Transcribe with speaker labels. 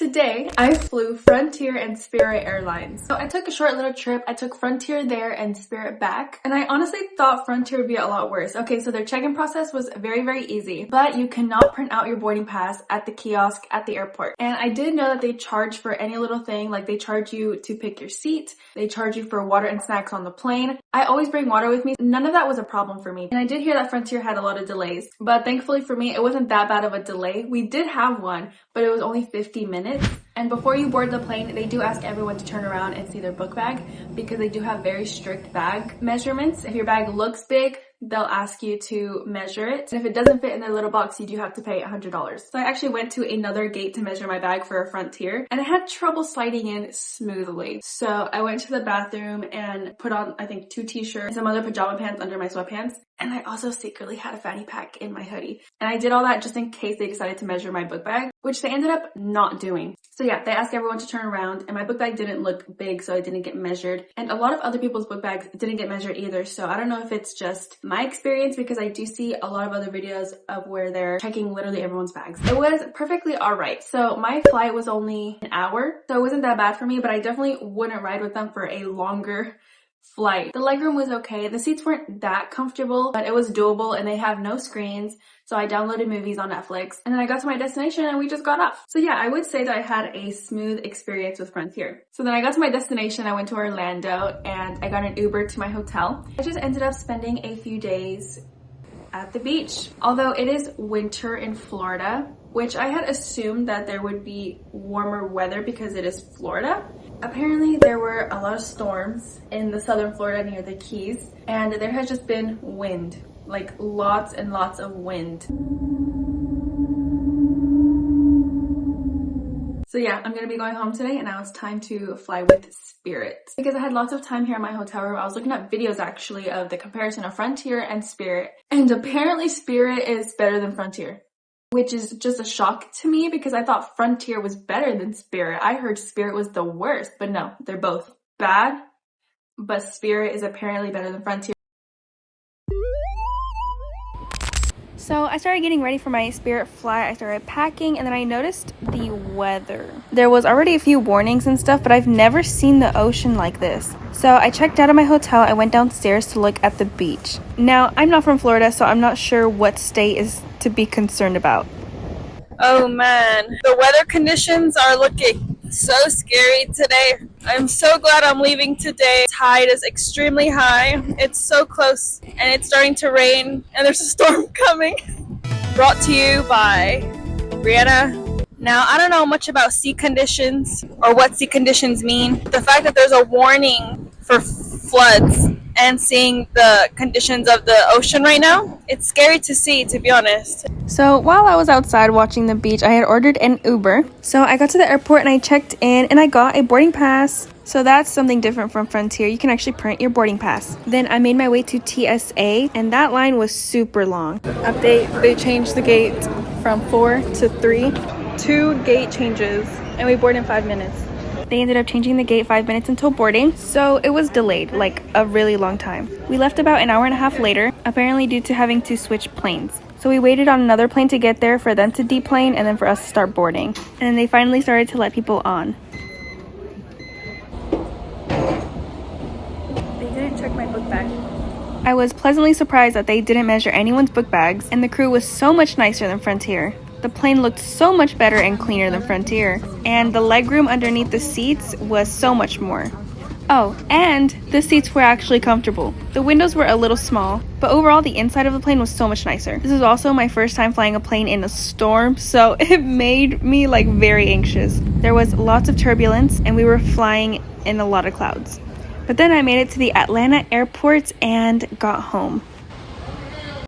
Speaker 1: Today, I flew Frontier and Spirit Airlines. So I took a short little trip. I took Frontier there and Spirit back. And I honestly thought Frontier would be a lot worse. Okay, so their check-in process was very, very easy. But you cannot print out your boarding pass at the kiosk at the airport. And I did know that they charge for any little thing. Like they charge you to pick your seat. They charge you for water and snacks on the plane. I always bring water with me. None of that was a problem for me. And I did hear that Frontier had a lot of delays. But thankfully for me, it wasn't that bad of a delay. We did have one, but it was only 50 minutes. And before you board the plane, they do ask everyone to turn around and see their book bag because they do have very strict bag measurements. If your bag looks big, they'll ask you to measure it. And if it doesn't fit in their little box, you do have to pay $100. So I actually went to another gate to measure my bag for a Frontier and I had trouble sliding in smoothly. So I went to the bathroom and put on, I think, 2 t-shirts and some other pajama pants under my sweatpants. And I also secretly had a fanny pack in my hoodie. And I did all that just in case they decided to measure my book bag, which they ended up not doing. So yeah, they asked everyone to turn around and my book bag didn't look big, so it didn't get measured. And a lot of other people's book bags didn't get measured either. So I don't know if it's just my experience because I do see a lot of other videos of where they're checking literally everyone's bags. It was perfectly all right. So my flight was only an hour, so it wasn't that bad for me, but I definitely wouldn't ride with them for a longer flight. The legroom was okay. The seats weren't that comfortable, but it was doable and they have no screens. So I downloaded movies on Netflix and then I got to my destination and we just got off. So yeah, I would say that I had a smooth experience with Frontier. So then I got to my destination, I went to Orlando and I got an Uber to my hotel. I just ended up spending a few days at the beach. Although it is winter in Florida, which I had assumed that there would be warmer weather because it is Florida. Apparently there were a lot of storms in the southern Florida near the Keys, and there has just been wind, like lots and lots of wind. So yeah, I'm gonna be going home today and now it's time to fly with Spirit. Because I had lots of time here in my hotel room, I was looking at videos actually of the comparison of Frontier and Spirit, and apparently Spirit is better than Frontier. Which is just a shock to me because I thought Frontier was better than Spirit. I heard Spirit was the worst, but no, they're both bad, but Spirit is apparently better than Frontier.
Speaker 2: So I started getting ready for my Spirit flight. I started packing and then I noticed the weather. There was already a few warnings and stuff, but I've never seen the ocean like this. So I checked out of my hotel. I went downstairs to look at the beach. Now, I'm not from Florida, so I'm not sure what state is to be concerned about.
Speaker 3: Oh man, the weather conditions are looking so scary today. I'm so glad I'm leaving today. Tide is extremely high. It's so close and it's starting to rain and there's a storm coming. Brought to you by Briana. Now, I don't know much about sea conditions or what sea conditions mean. The fact that there's a warning for floods and seeing the conditions of the ocean right now, it's scary to see, to be honest.
Speaker 2: So while I was outside watching the beach, I had ordered an Uber. So I got to the airport and I checked in and I got a boarding pass. So that's something different from Frontier. You can actually print your boarding pass. Then I made my way to TSA and that line was super long. Update, they changed the gate from 4 to 3. 2 gate changes and we board in 5 minutes. They ended up changing the gate 5 minutes until boarding, so it was delayed, like a really long time. We left about an hour and a half later, apparently due to having to switch planes. So we waited on another plane to get there for them to deplane and then for us to start boarding. And then they finally started to let people on. They didn't check my book bag. I was pleasantly surprised that they didn't measure anyone's book bags, and the crew was so much nicer than Frontier. The plane looked so much better and cleaner than Frontier, and the legroom underneath the seats was so much more. Oh, and the seats were actually comfortable. The windows were a little small, but overall the inside of the plane was so much nicer. This is also my first time flying a plane in a storm, so it made me like very anxious. There was lots of turbulence and we were flying in a lot of clouds. But then I made it to the Atlanta airport and got home.